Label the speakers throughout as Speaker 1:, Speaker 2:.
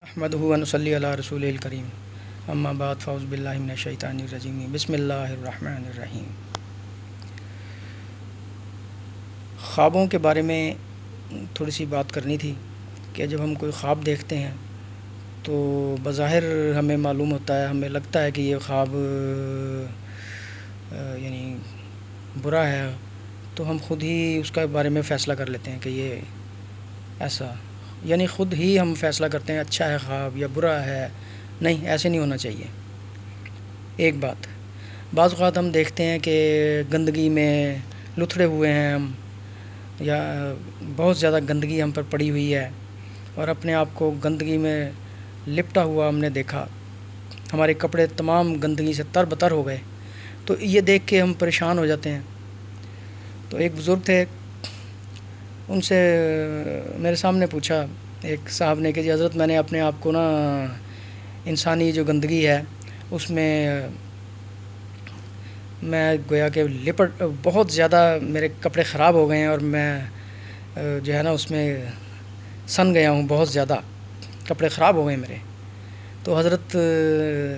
Speaker 1: احمدہ و نصلی علی رسول الکریم اما بعد فاعوذ باللہ من الشیطان الرجیم بسم اللہ الرحمن الرحیم۔ خوابوں کے بارے میں تھوڑی سی بات کرنی تھی کہ جب ہم کوئی خواب دیکھتے ہیں تو بظاہر ہمیں معلوم ہوتا ہے، ہمیں لگتا ہے کہ یہ خواب یعنی برا ہے، تو ہم خود ہی اس کے بارے میں فیصلہ کر لیتے ہیں کہ یہ ایسا، یعنی خود ہی ہم فیصلہ کرتے ہیں اچھا ہے خواب یا برا ہے۔ نہیں، ایسے نہیں ہونا چاہیے۔ ایک بات، بعض اوقات ہم دیکھتے ہیں کہ گندگی میں لتھڑے ہوئے ہیں ہم، یا بہت زیادہ گندگی ہم پر پڑی ہوئی ہے اور اپنے آپ کو گندگی میں لپٹا ہوا ہم نے دیکھا، ہمارے کپڑے تمام گندگی سے تر بتر ہو گئے، تو یہ دیکھ کے ہم پریشان ہو جاتے ہیں۔ تو ایک بزرگ تھے، ان سے میرے سامنے پوچھا ایک صاحب نے کہ جی حضرت، میں نے اپنے آپ کو نا انسانی جو گندگی ہے اس میں گویا کہ بہت زیادہ میرے کپڑے خراب ہو گئے ہیں اور میں جو ہے نا اس میں سن گیا ہوں، بہت زیادہ کپڑے خراب ہو گئے میرے۔ تو حضرت،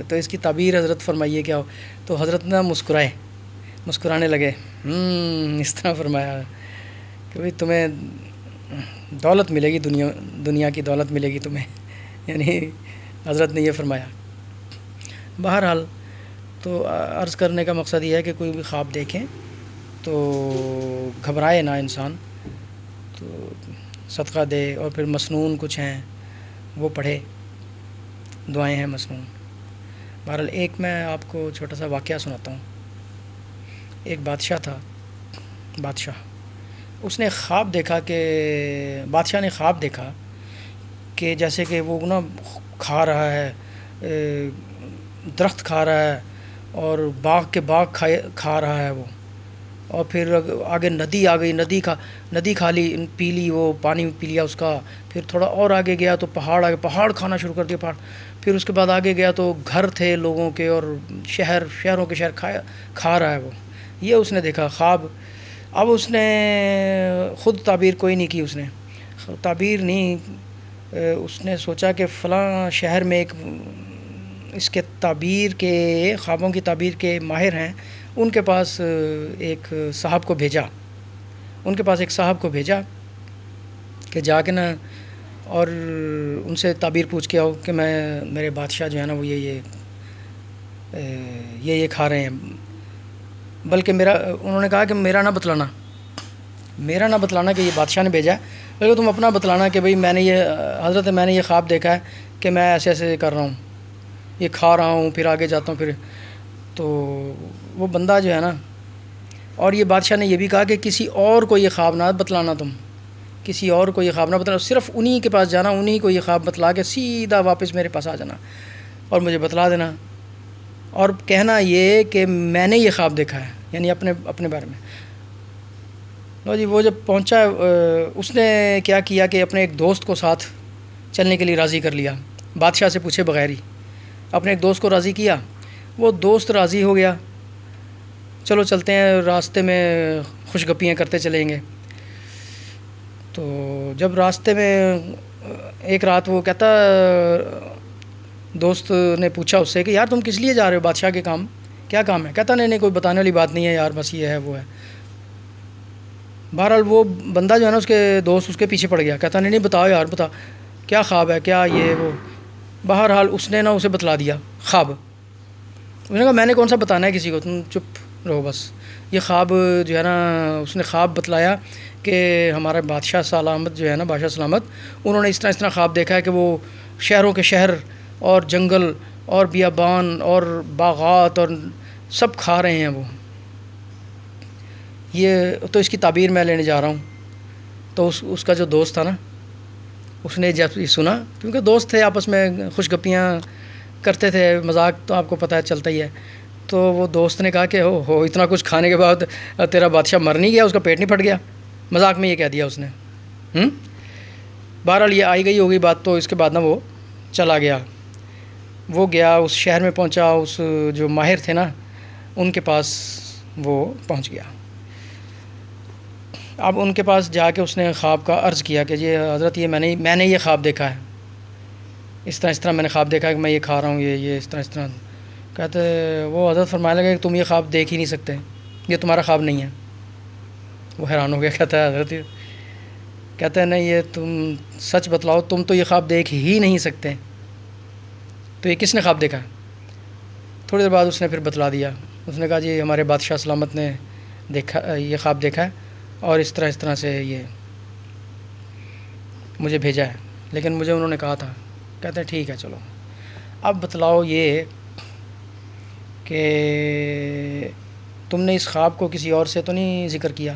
Speaker 1: تو اس کی تعبیر حضرت فرمائیے کیا ہو؟ تو حضرت نا مسکرانے لگے، اس طرح فرمایا کہ بھئی تمہیں دولت ملے گی، دنیا کی دولت ملے گی تمہیں، یعنی حضرت نے یہ فرمایا۔ بہرحال تو عرض کرنے کا مقصد یہ ہے کہ کوئی بھی خواب دیکھیں تو گھبرائے نہ انسان، تو صدقہ دے، اور پھر مسنون کچھ ہیں وہ پڑھے، دعائیں ہیں مسنون۔ بہرحال ایک میں آپ کو چھوٹا سا واقعہ سناتا ہوں۔ ایک بادشاہ تھا، اس نے خواب دیکھا کہ بادشاہ نے خواب دیکھا کہ جیسے کہ وہ نا کھا رہا ہے، درخت کھا رہا ہے اور باغ کے باغ کھا رہا ہے وہ، اور پھر آگے ندی آ گئی، ندی کھا لی، پی لی، وہ پانی پی لیا اس کا۔ پھر تھوڑا اور آگے گیا تو پہاڑ آگے، پہاڑ کھانا شروع کر دیا پہاڑ۔ پھر اس کے بعد آگے گیا تو گھر تھے لوگوں کے، اور شہروں کے شہر کھا رہا ہے وہ۔ یہ اس نے دیکھا خواب۔ اب اس نے خود تعبیر کوئی نہیں کی، اس نے تعبیر نہیں، اس نے سوچا کہ فلاں شہر میں ایک اس کے تعبیر کے، خوابوں کی تعبیر کے ماہر ہیں، ان کے پاس ایک صاحب کو بھیجا کہ جا کے نا اور ان سے تعبیر پوچھ کے آؤ کہ میرے بادشاہ جو ہے نا وہ یہ کھا رہے ہیں، بلکہ انہوں نے کہا کہ میرا نہ بتلانا کہ یہ بادشاہ نے بھیجا ہے، بلکہ تم اپنا بتلانا کہ بھئی میں نے یہ خواب دیکھا ہے کہ میں ایسے ایسے کر رہا ہوں، یہ کھا رہا ہوں، پھر آگے جاتا ہوں۔ پھر تو وہ بندہ جو ہے نا، اور یہ بادشاہ نے یہ بھی کہا کہ کسی اور کو یہ خواب نہ بتلانا، تم کسی اور کو یہ خواب نہ بتلانا، صرف انہی کے پاس جانا، انہی کو یہ خواب بتلا کے سیدھا واپس میرے پاس آ جانا اور مجھے بتلا دینا، اور کہنا یہ کہ میں نے یہ خواب دیکھا ہے، یعنی اپنے بارے میں۔ لو جی، وہ جب پہنچا، اس نے کیا کیا کہ اپنے ایک دوست کو ساتھ چلنے کے لیے راضی کر لیا، بادشاہ سے پوچھے بغیر ہی اپنے ایک دوست کو راضی کیا۔ وہ دوست راضی ہو گیا، چلو چلتے ہیں، راستے میں خوش گپیاں کرتے چلیں گے۔ تو جب راستے میں ایک رات وہ کہتا، دوست نے پوچھا اس سے کہ یار تم کس لیے جا رہے ہو بادشاہ کے کام، کیا کام ہے؟ کہتا نہیں کوئی بتانے والی بات نہیں ہے یار، بس یہ ہے وہ ہے۔ بہرحال وہ بندہ جو ہے نا، اس کے دوست اس کے پیچھے پڑ گیا، کہتا نہیں بتاؤ یار، بتا کیا خواب ہے، کیا یہ وہ۔ بہرحال اس نے نا اسے بتلا دیا خواب۔ اس نے کہا میں نے کون سا بتانا ہے کسی کو، تم چپ رہو بس۔ یہ خواب جو ہے نا، اس نے خواب بتلایا کہ ہمارا بادشاہ سلامت جو ہے نا، بادشاہ سلامت، انہوں نے اس طرح خواب دیکھا ہے کہ وہ شہروں کے شہر اور جنگل اور بیابان اور باغات اور سب کھا رہے ہیں وہ۔ یہ تو اس کی تعبیر میں لینے جا رہا ہوں۔ تو اس کا جو دوست تھا نا، اس نے جب یہ سنا، کیونکہ دوست تھے آپس میں خوش گپیاں کرتے تھے، مذاق تو آپ کو پتہ ہے چلتا ہی ہے، تو وہ دوست نے کہا کہ ہو اتنا کچھ کھانے کے بعد تیرا بادشاہ مر نہیں گیا، اس کا پیٹ نہیں پھٹ گیا؟ مذاق میں یہ کہہ دیا اس نے۔ بہرحال یہ آئی گئی ہوگی بات، تو اس کے بعد نا وہ چلا گیا، وہ گیا اس شہر میں پہنچا، اس جو ماہر تھے نا ان کے پاس وہ پہنچ گیا۔ اب ان کے پاس جا کے اس نے خواب کا عرض کیا کہ یہ حضرت، یہ میں نے یہ خواب دیکھا ہے۔ اس طرح میں نے خواب دیکھا کہ میں یہ کھا رہا ہوں، یہ اس طرح. کہتے وہ حضرت فرمانے لگے کہ تم یہ خواب دیکھ ہی نہیں سکتے، یہ تمہارا خواب نہیں ہے. وہ حیران ہو گیا، کہتا ہے حضرت، کہتے ہیں نہیں یہ تم سچ بتلاؤ، تم تو یہ خواب دیکھ ہی نہیں سکتے، تو یہ کس نے خواب دیکھا؟ تھوڑی دیر بعد اس نے پھر بتلا دیا. اس نے کہا جی ہمارے بادشاہ سلامت نے دیکھا، یہ خواب دیکھا ہے اور اس طرح سے یہ مجھے بھیجا ہے، لیکن مجھے انہوں نے کہا تھا. کہتے ہیں ٹھیک ہے چلو اب بتلاؤ یہ کہ تم نے اس خواب کو کسی اور سے تو نہیں ذکر کیا،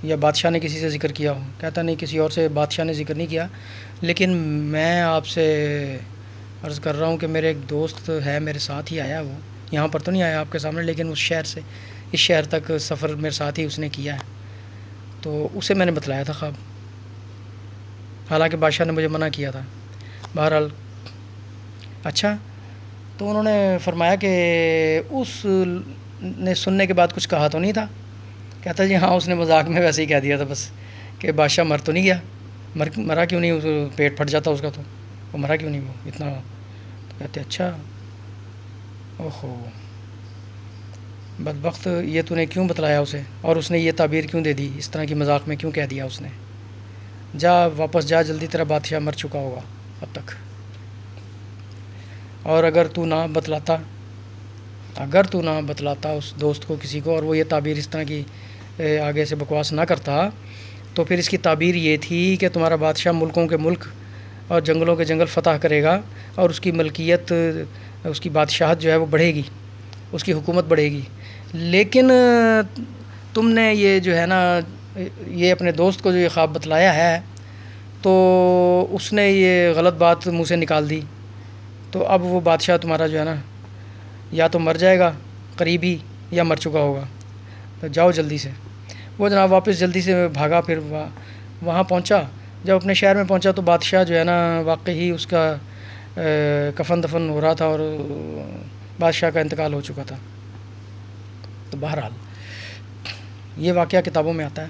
Speaker 1: یا بادشاہ نے کسی سے ذکر کیا ہو؟ کہتا نہیں کسی اور سے بادشاہ نے ذکر نہیں کیا، لیکن میں آپ سے عرض کر رہا ہوں کہ میرے ایک دوست ہے، میرے ساتھ ہی آیا، وہ یہاں پر تو نہیں آیا آپ کے سامنے، لیکن اس شہر سے اس شہر تک سفر میرے ساتھ ہی اس نے کیا ہے، تو اسے میں نے بتلایا تھا خواب، حالانکہ بادشاہ نے مجھے منع کیا تھا. بہرحال اچھا، تو انہوں نے فرمایا کہ اس نے سننے کے بعد کچھ کہا تو نہیں تھا؟ کہتا جی ہاں، اس نے مذاق میں ویسے ہی کہہ دیا تھا بس کہ بادشاہ مر تو نہیں گیا، مرا کیوں نہیں، پیٹ پھٹ جاتا اس کا، تو وہ مرا کیوں نہیں، وہ اتنا. تو کہتے اچھا، اوہو بدبخت، یہ تو نے کیوں بتلایا اسے، اور اس نے یہ تعبیر کیوں دے دی، اس طرح کی مذاق میں کیوں کہہ دیا اس نے؟ جا واپس جا جلدی، تیرا بادشاہ مر چکا ہوگا اب تک. اور اگر تو نہ بتلاتا اس دوست کو کسی کو، اور وہ یہ تعبیر اس طرح کی آگے سے بکواس نہ کرتا، تو پھر اس کی تعبیر یہ تھی کہ تمہارا بادشاہ ملکوں کے ملک اور جنگلوں کے جنگل فتح کرے گا، اور اس کی ملکیت، اس کی بادشاہت جو ہے وہ بڑھے گی، اس کی حکومت بڑھے گی. لیکن تم نے یہ جو ہے نا، یہ اپنے دوست کو جو یہ خواب بتلایا ہے، تو اس نے یہ غلط بات منہ سے نکال دی، تو اب وہ بادشاہ تمہارا جو ہے نا یا تو مر جائے گا قریب ہی، یا مر چکا ہوگا، تو جاؤ جلدی سے. وہ جناب واپس جلدی سے بھاگا، پھر وہاں پہنچا. جب اپنے شہر میں پہنچا تو بادشاہ جو ہے نا واقعی اس کا کفن دفن ہو رہا تھا، اور بادشاہ کا انتقال ہو چکا تھا. تو بہرحال یہ واقعہ کتابوں میں آتا ہے.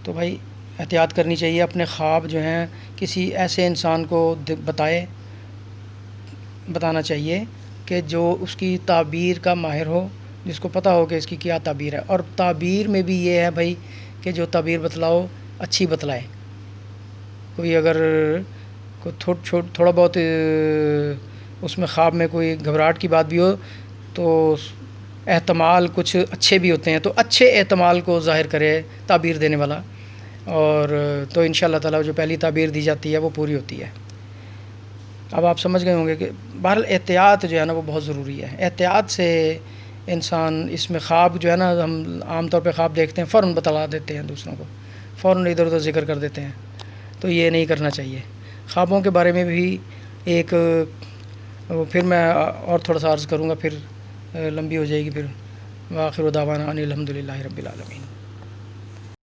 Speaker 1: تو بھائی احتیاط کرنی چاہیے، اپنے خواب جو ہیں کسی ایسے انسان کو بتانا چاہیے کہ جو اس کی تعبیر کا ماہر ہو، جس کو پتہ ہو کہ اس کی کیا تعبیر ہے. اور تعبیر میں بھی یہ ہے بھائی کہ جو تعبیر بتلاؤ اچھی بتلائے. کوئی اگر تھوڑا بہت اس میں خواب میں کوئی گھبراہٹ کی بات بھی ہو، تو احتمال کچھ اچھے بھی ہوتے ہیں، تو اچھے احتمال کو ظاہر کرے تعبیر دینے والا، اور تو انشاءاللہ تعالی جو پہلی تعبیر دی جاتی ہے وہ پوری ہوتی ہے. اب آپ سمجھ گئے ہوں گے کہ بہرحال احتیاط جو ہے نا وہ بہت ضروری ہے. احتیاط سے انسان اس میں خواب جو ہے نا، ہم عام طور پہ خواب دیکھتے ہیں فوراً بتلا دیتے ہیں دوسروں کو، فوراً ادھر ادھر ذکر کر دیتے ہیں، تو یہ نہیں کرنا چاہیے. خوابوں کے بارے میں بھی ایک پھر میں اور تھوڑا سا عرض کروں گا، پھر لمبی ہو جائے گی. پھر وآخر دعوانا ان الحمد للہ رب العالمین.